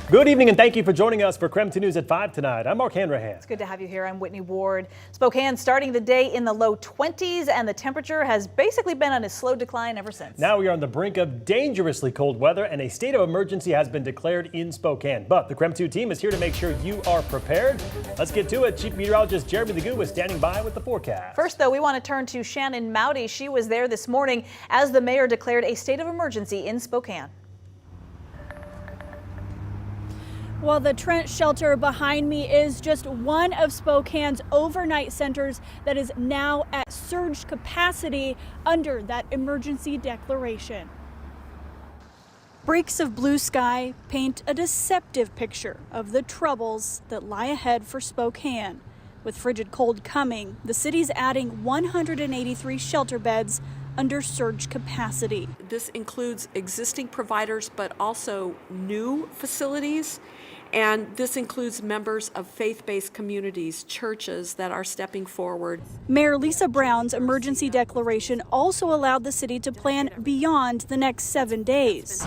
Good evening and thank you for joining us for KREM 2 News at 5 tonight. I'm Mark Hanrahan. It's good to have you here. I'm Whitney Ward. Spokane starting the day in the low 20s and the temperature has basically been on a slow decline ever since. Now we are on the brink of dangerously cold weather and a state of emergency has been declared in Spokane. But the KREM 2 team is here to make sure you are prepared. Let's get to it. Chief Meteorologist Jeremy Legoo is standing by with the forecast. First, though, we want to turn to Shannon Mowdy. She was there this morning as the mayor declared a state of emergency in Spokane. Well, the Trent shelter behind me is just one of Spokane's overnight centers that is now at surge capacity under that emergency declaration. Breaks of blue sky paint a deceptive picture of the troubles that lie ahead for Spokane. With frigid cold coming, the city's adding 183 shelter beds under surge capacity. This includes existing providers, but also new facilities. And this includes members of faith-based communities, churches that are stepping forward. Mayor Lisa Brown's emergency declaration also allowed the city to plan beyond the next 7 days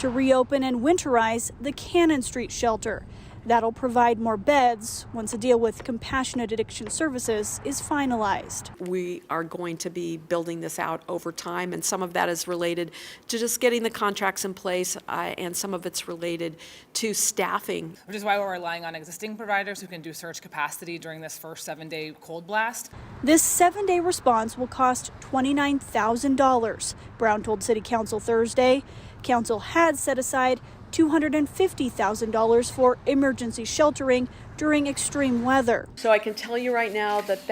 to reopen and winterize the Cannon Street shelter. That'll provide more beds once a deal with Compassionate Addiction Services is finalized. We are going to be building this out over time, and some of that is related to just getting the contracts in place, and some of it's related to staffing. Which is why we're relying on existing providers who can do surge capacity during this first 7-day cold blast. This 7-day response will cost $29,000. Brown told City Council Thursday. Council had set aside $250,000 for emergency sheltering during extreme weather. So I can tell you right now that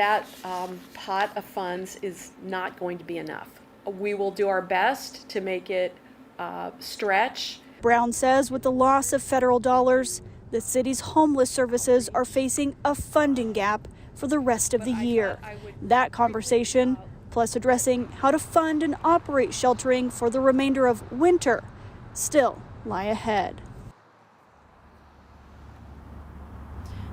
pot of funds is not going to be enough. We will do our best to make it stretch. Brown says with the loss of federal dollars, the city's homeless services are facing a funding gap for the rest of the year. That conversation, plus addressing how to fund and operate sheltering for the remainder of winter, still lie ahead.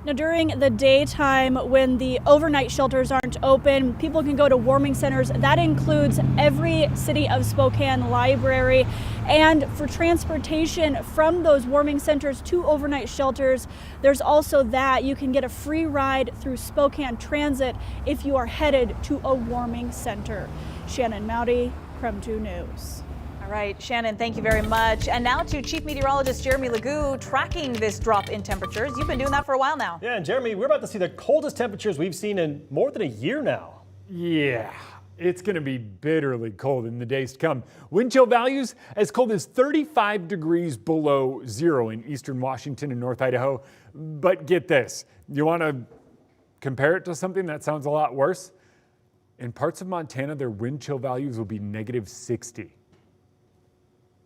Now, during the daytime when the overnight shelters aren't open, people can go to warming centers. That includes every City of Spokane library. And for transportation from those warming centers to overnight shelters, there's also that you can get a free ride through Spokane Transit if you are headed to a warming center. Shannon Mowdy, KREM 2 News. All right, Shannon, thank you very much. And now to Chief Meteorologist Jeremy Legoo tracking this drop in temperatures. You've been doing that for a while now. Yeah, and Jeremy, we're about to see the coldest temperatures we've seen in more than a year now. Yeah, it's going to be bitterly cold in the days to come. Wind chill values as cold as 35 degrees below zero in eastern Washington and North Idaho. But get this, you want to compare it to something that sounds a lot worse? In parts of Montana, their wind chill values will be negative 60.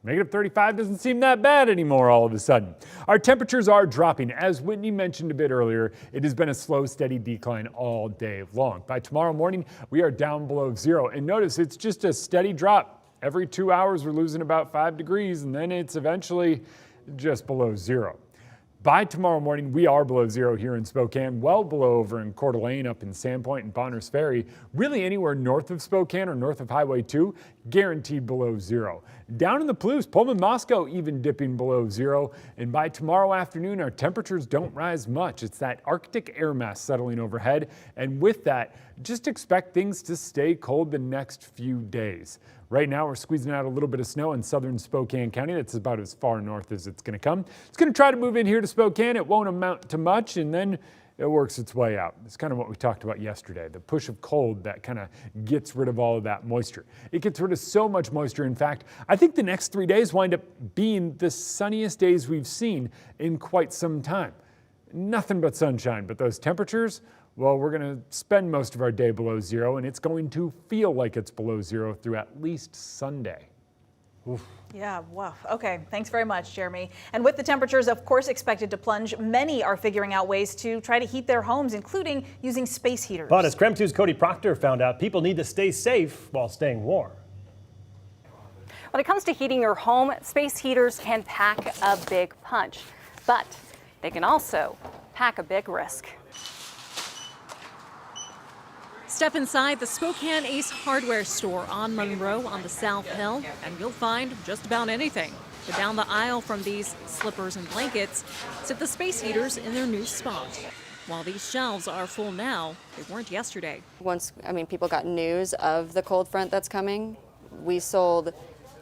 Negative 35 doesn't seem that bad anymore all of a sudden. Our temperatures are dropping. As Whitney mentioned a bit earlier, it has been a slow, steady decline all day long. By tomorrow morning, we are down below zero. And notice it's just a steady drop. Every 2 hours, we're losing about 5 degrees, and then it's eventually just below zero. By tomorrow morning, we are below zero here in Spokane, well below over in Coeur d'Alene, up in Sandpoint and Bonners Ferry. Really anywhere north of Spokane or north of Highway 2, guaranteed below zero. Down in the Palouse, Pullman, Moscow, even dipping below zero. And by tomorrow afternoon, our temperatures don't rise much. It's that Arctic air mass settling overhead. And with that, just expect things to stay cold the next few days. Right now, we're squeezing out a little bit of snow in southern Spokane County. That's about as far north as it's going to come. It's going to try to move in here to Spokane. It won't amount to much, and then it works its way out. It's kind of what we talked about yesterday, the push of cold that kind of gets rid of all of that moisture. It gets rid of so much moisture. In fact, I think the next 3 days wind up being the sunniest days we've seen in quite some time. Nothing but sunshine, but those temperatures, well, we're going to spend most of our day below zero, and it's going to feel like it's below zero through at least Sunday. Oof. Yeah, wow. Okay, thanks very much, Jeremy. And with the temperatures, of course, expected to plunge, many are figuring out ways to try to heat their homes, including using space heaters. But as KREM 2's Cody Proctor found out, people need to stay safe while staying warm. When it comes to heating your home, space heaters can pack a big punch, but they can also pack a big risk. Step inside the Spokane Ace hardware store on Monroe on the South Hill, and you'll find just about anything. But down the aisle from these slippers and blankets sit the space heaters in their new spot. While these shelves are full now, they weren't yesterday. Once, people got news of the cold front that's coming, we sold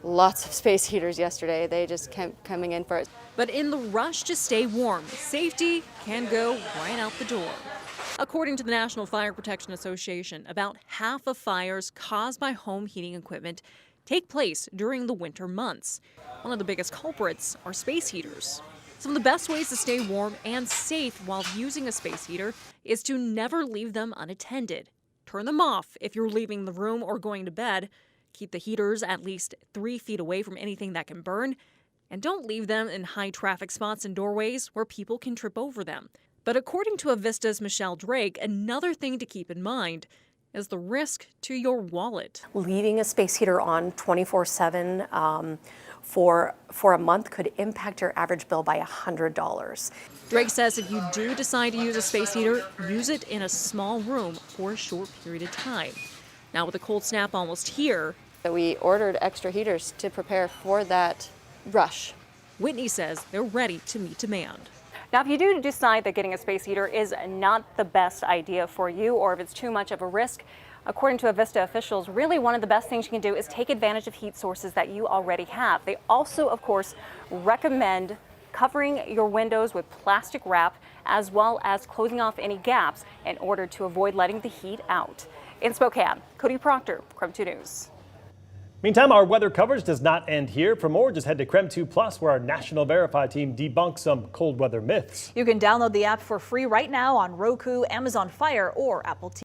lots of space heaters yesterday. They just kept coming in for it. But in the rush to stay warm, safety can go right out the door. According to the National Fire Protection Association, about half of fires caused by home heating equipment take place during the winter months. One of the biggest culprits are space heaters. Some of the best ways to stay warm and safe while using a space heater is to never leave them unattended. Turn them off if you're leaving the room or going to bed. Keep the heaters at least 3 feet away from anything that can burn. And don't leave them in high traffic spots and doorways where people can trip over them. But according to Avista's Michelle Drake, another thing to keep in mind is the risk to your wallet. Leaving a space heater on 24/7 for a month could impact your average bill by $100. Drake says if you do decide to use a space heater, use it in a small room for a short period of time. Now with the cold snap almost here, We ordered extra heaters to prepare for that rush. Whitney says they're ready to meet demand. Now, if you do decide that getting a space heater is not the best idea for you, or if it's too much of a risk, according to Avista officials, really one of the best things you can do is take advantage of heat sources that you already have. They also, of course, recommend covering your windows with plastic wrap, as well as closing off any gaps in order to avoid letting the heat out. In Spokane, Cody Proctor, KREM 2 News. Meantime, our weather coverage does not end here. For more, just head to KREM 2 Plus, where our National Verify team debunks some cold weather myths. You can download the app for free right now on Roku, Amazon Fire, or Apple TV.